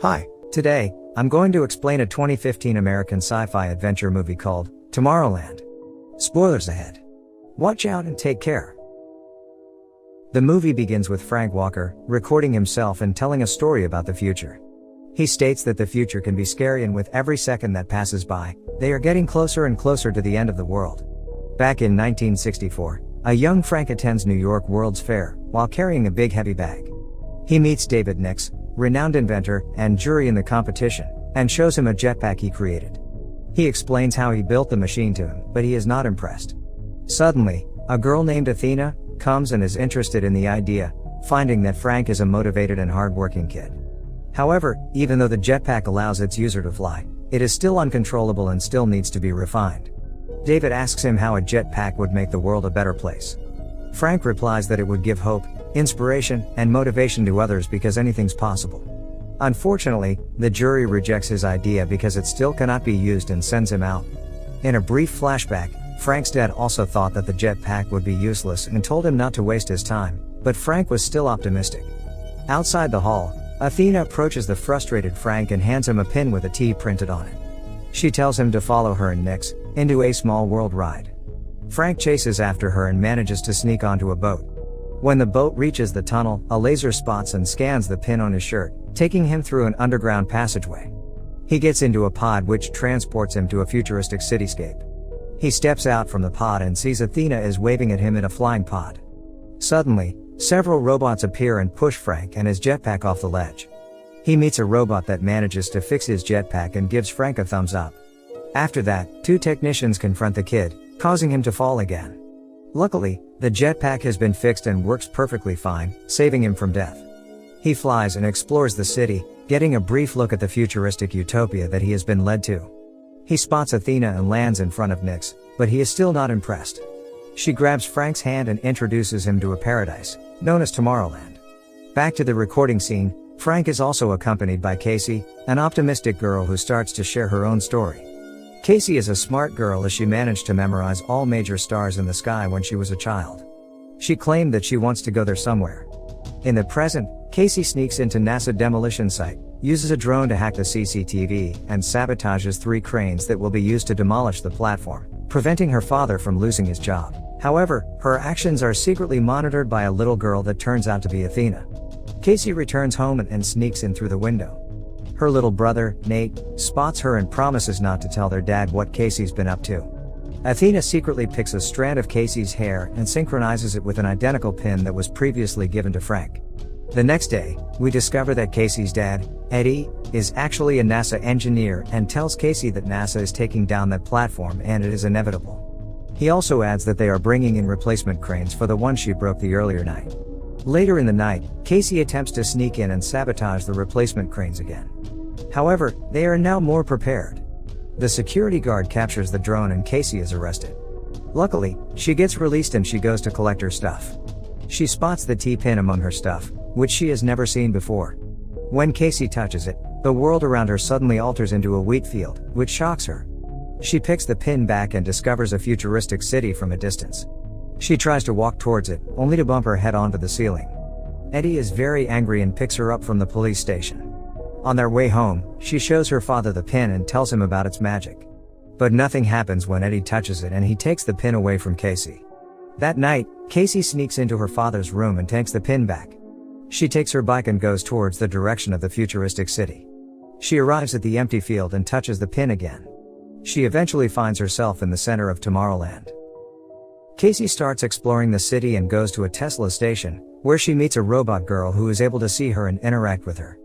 Hi, today, I'm going to explain a 2015 American sci-fi adventure movie called Tomorrowland. Spoilers ahead. Watch out and take care. The movie begins with Frank Walker recording himself and telling a story about the future. He states that the future can be scary, and with every second that passes by, they are getting closer and closer to the end of the world. Back in 1964, a young Frank attends New York World's Fair while carrying a big heavy bag. He meets David Nix, renowned inventor and jury in the competition, and shows him a jetpack he created. He explains how he built the machine to him, but he is not impressed. Suddenly, a girl named Athena comes and is interested in the idea, finding that Frank is a motivated and hard-working kid. However, even though the jetpack allows its user to fly, it is still uncontrollable and still needs to be refined. David asks him how a jetpack would make the world a better place. Frank replies that it would give hope, inspiration, and motivation to others because anything's possible. Unfortunately, the jury rejects his idea because it still cannot be used and sends him out. In a brief flashback, Frank's dad also thought that the jetpack would be useless and told him not to waste his time, but Frank was still optimistic. Outside the hall, Athena approaches the frustrated Frank and hands him a pin with a T printed on it. She tells him to follow her and Nix into a small world ride. Frank chases after her and manages to sneak onto a boat. When the boat reaches the tunnel, a laser spots and scans the pin on his shirt, taking him through an underground passageway. He gets into a pod which transports him to a futuristic cityscape. He steps out from the pod and sees Athena is waving at him in a flying pod. Suddenly, several robots appear and push Frank and his jetpack off the ledge. He meets a robot that manages to fix his jetpack and gives Frank a thumbs up. After that, two technicians confront the kid, causing him to fall again. Luckily, the jetpack has been fixed and works perfectly fine, saving him from death. He flies and explores the city, getting a brief look at the futuristic utopia that he has been led to. He spots Athena and lands in front of Nix, but he is still not impressed. She grabs Frank's hand and introduces him to a paradise, known as Tomorrowland. Back to the recording scene, Frank is also accompanied by Casey, an optimistic girl who starts to share her own story. Casey is a smart girl as she managed to memorize all major stars in the sky when she was a child. She claimed that she wants to go there somewhere. In the present, Casey sneaks into NASA demolition site, uses a drone to hack the CCTV, and sabotages 3 cranes that will be used to demolish the platform, preventing her father from losing his job. However, her actions are secretly monitored by a little girl that turns out to be Athena. Casey returns home and sneaks in through the window. Her little brother, Nate, spots her and promises not to tell their dad what Casey's been up to. Athena secretly picks a strand of Casey's hair and synchronizes it with an identical pin that was previously given to Frank. The next day, we discover that Casey's dad, Eddie, is actually a NASA engineer and tells Casey that NASA is taking down that platform and it is inevitable. He also adds that they are bringing in replacement cranes for the one she broke the earlier night. Later in the night, Casey attempts to sneak in and sabotage the replacement cranes again. However, they are now more prepared. The security guard captures the drone and Casey is arrested. Luckily, she gets released and she goes to collect her stuff. She spots the T-pin among her stuff, which she has never seen before. When Casey touches it, the world around her suddenly alters into a wheat field, which shocks her. She picks the pin back and discovers a futuristic city from a distance. She tries to walk towards it, only to bump her head onto the ceiling. Eddie is very angry and picks her up from the police station. On their way home, she shows her father the pin and tells him about its magic. But nothing happens when Eddie touches it and he takes the pin away from Casey. That night, Casey sneaks into her father's room and takes the pin back. She takes her bike and goes towards the direction of the futuristic city. She arrives at the empty field and touches the pin again. She eventually finds herself in the center of Tomorrowland. Casey starts exploring the city and goes to a Tesla station, where she meets a robot girl who is able to see her and interact with her.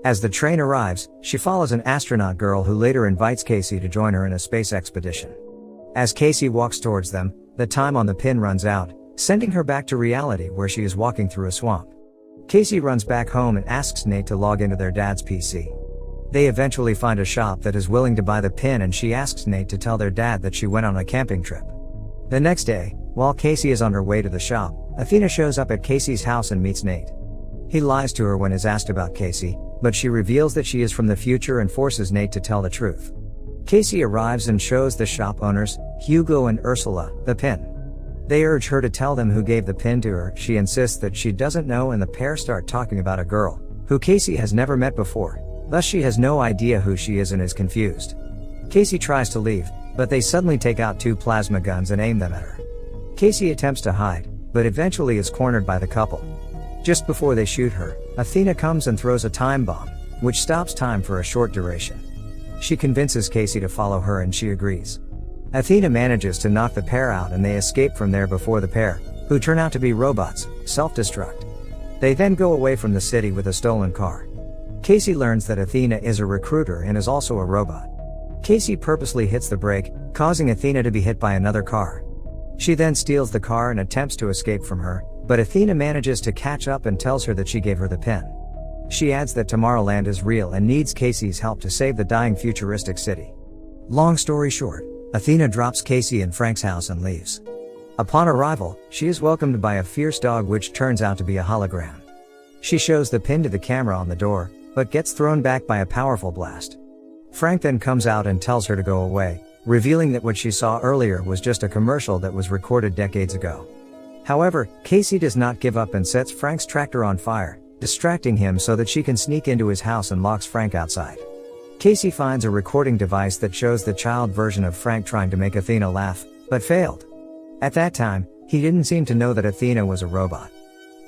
As the train arrives, she follows an astronaut girl who later invites Casey to join her in a space expedition. As Casey walks towards them, the time on the pin runs out, sending her back to reality where she is walking through a swamp. Casey runs back home and asks Nate to log into their dad's PC. They eventually find a shop that is willing to buy the pin and she asks Nate to tell their dad that she went on a camping trip. The next day, while Casey is on her way to the shop, Athena shows up at Casey's house and meets Nate. He lies to her when is asked about Casey, but she reveals that she is from the future and forces Nate to tell the truth. Casey arrives and shows the shop owners, Hugo and Ursula, the pin. They urge her to tell them who gave the pin to her. She insists that she doesn't know and the pair start talking about a girl, who Casey has never met before, Thus she has no idea who she is and is confused. Casey tries to leave, but they suddenly take out 2 plasma guns and aim them at her. Casey attempts to hide, but eventually is cornered by the couple. Just before they shoot her, Athena comes and throws a time bomb, which stops time for a short duration. She convinces Casey to follow her and she agrees. Athena manages to knock the pair out and they escape from there before the pair, who turn out to be robots, self-destruct. They then go away from the city with a stolen car. Casey learns that Athena is a recruiter and is also a robot. Casey purposely hits the brake, causing Athena to be hit by another car. She then steals the car and attempts to escape from her, but Athena manages to catch up and tells her that she gave her the pin. She adds that Tomorrowland is real and needs Casey's help to save the dying futuristic city. Long story short, Athena drops Casey in Frank's house and leaves. Upon arrival, she is welcomed by a fierce dog which turns out to be a hologram. She shows the pin to the camera on the door, but gets thrown back by a powerful blast. Frank then comes out and tells her to go away, revealing that what she saw earlier was just a commercial that was recorded decades ago. However, Casey does not give up and sets Frank's tractor on fire, distracting him so that she can sneak into his house and locks Frank outside. Casey finds a recording device that shows the child version of Frank trying to make Athena laugh, but failed. At that time, he didn't seem to know that Athena was a robot.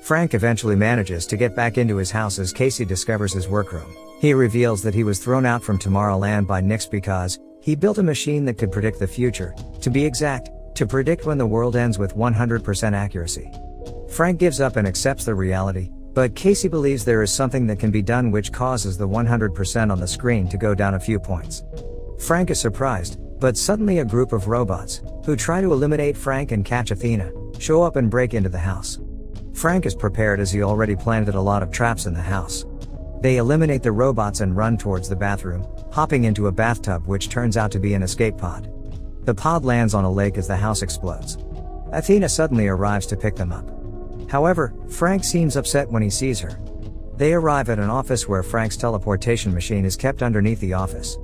Frank eventually manages to get back into his house as Casey discovers his workroom. He reveals that he was thrown out from Tomorrowland by Nix because he built a machine that could predict the future, to be exact, to predict when the world ends with 100% accuracy. Frank gives up and accepts the reality, but Casey believes there is something that can be done which causes the 100% on the screen to go down a few points. Frank is surprised, but suddenly a group of robots, who try to eliminate Frank and catch Athena, show up and break into the house. Frank is prepared as he already planted a lot of traps in the house. They eliminate the robots and run towards the bathroom, hopping into a bathtub which turns out to be an escape pod. The pod lands on a lake as the house explodes. Athena suddenly arrives to pick them up. However, Frank seems upset when he sees her. They arrive at an office where Frank's teleportation machine is kept underneath the office.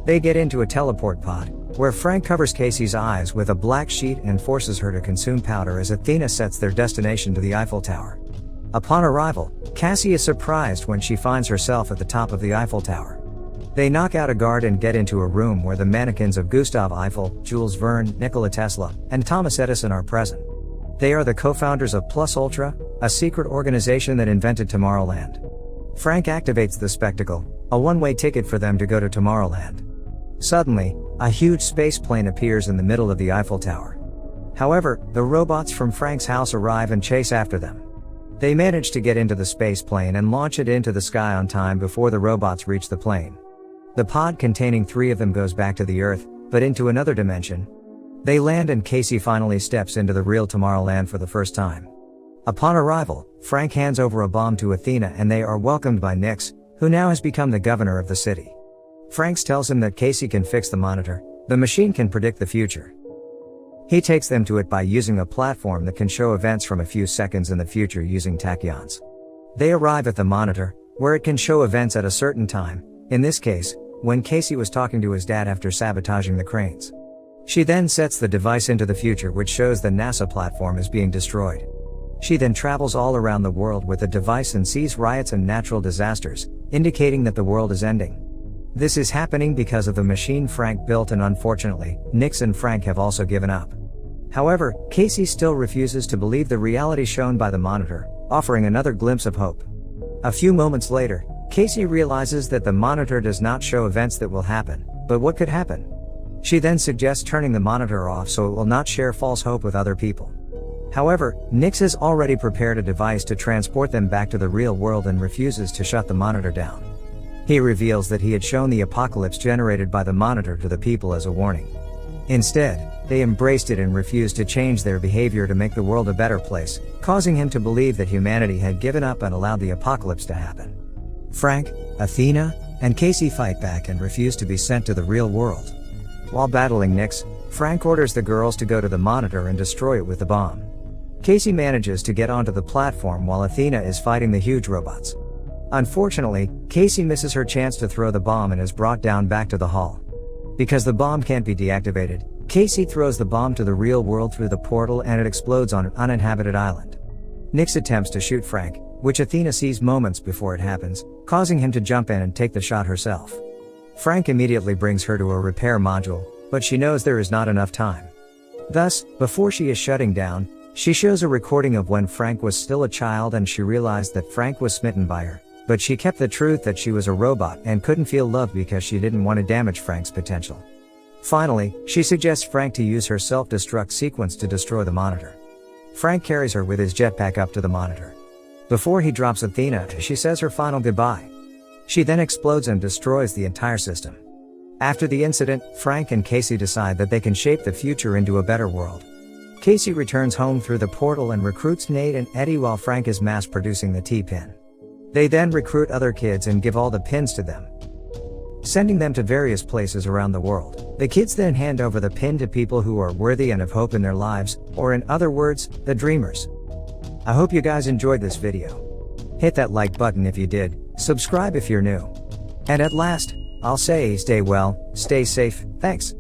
They get into a teleport pod, where Frank covers Casey's eyes with a black sheet and forces her to consume powder as Athena sets their destination to the Eiffel Tower. Upon arrival, Cassie is surprised when she finds herself at the top of the Eiffel Tower. They knock out a guard and get into a room where the mannequins of Gustave Eiffel, Jules Verne, Nikola Tesla, and Thomas Edison are present. They are the co-founders of Plus Ultra, a secret organization that invented Tomorrowland. Frank activates the spectacle, a one-way ticket for them to go to Tomorrowland. Suddenly, a huge space plane appears in the middle of the Eiffel Tower. However, the robots from Frank's house arrive and chase after them. They manage to get into the space plane and launch it into the sky on time before the robots reach the plane. The pod containing 3 of them goes back to the Earth, but into another dimension. They land and Casey finally steps into the real Tomorrowland for the first time. Upon arrival, Frank hands over a bomb to Athena and they are welcomed by Nix, who now has become the governor of the city. Frank tells him that Casey can fix the monitor, the machine can predict the future. He takes them to it by using a platform that can show events from a few seconds in the future using tachyons. They arrive at the monitor, where it can show events at a certain time, in this case, when Casey was talking to his dad after sabotaging the cranes. She then sets the device into the future which shows the NASA platform is being destroyed. She then travels all around the world with the device and sees riots and natural disasters, indicating that the world is ending. This is happening because of the machine Frank built and unfortunately, Nix and Frank have also given up. However, Casey still refuses to believe the reality shown by the monitor, offering another glimpse of hope. A few moments later, Casey realizes that the monitor does not show events that will happen, but what could happen. She then suggests turning the monitor off so it will not share false hope with other people. However, Nix has already prepared a device to transport them back to the real world and refuses to shut the monitor down. He reveals that he had shown the apocalypse generated by the monitor to the people as a warning. Instead, they embraced it and refused to change their behavior to make the world a better place, causing him to believe that humanity had given up and allowed the apocalypse to happen. Frank, Athena, and Casey fight back and refuse to be sent to the real world. While battling Nix, Frank orders the girls to go to the monitor and destroy it with the bomb. Casey manages to get onto the platform while Athena is fighting the huge robots. Unfortunately, Casey misses her chance to throw the bomb and is brought down back to the hall. Because the bomb can't be deactivated, Casey throws the bomb to the real world through the portal and it explodes on an uninhabited island. Nix attempts to shoot Frank, which Athena sees moments before it happens, causing him to jump in and take the shot herself. Frank immediately brings her to a repair module, but she knows there is not enough time. Thus, before she is shutting down, she shows a recording of when Frank was still a child and she realized that Frank was smitten by her, but she kept the truth that she was a robot and couldn't feel love because she didn't want to damage Frank's potential. Finally, she suggests Frank to use her self-destruct sequence to destroy the monitor. Frank carries her with his jetpack up to the monitor. Before he drops Athena, she says her final goodbye. She then explodes and destroys the entire system. After the incident, Frank and Casey decide that they can shape the future into a better world. Casey returns home through the portal and recruits Nate and Eddie while Frank is mass-producing the T-pin. They then recruit other kids and give all the pins to them, sending them to various places around the world. The kids then hand over the pin to people who are worthy and have hope in their lives, or in other words, the dreamers. I hope you guys enjoyed this video. Hit that like button if you did, subscribe if you're new. And at last, I'll say stay well, stay safe, thanks.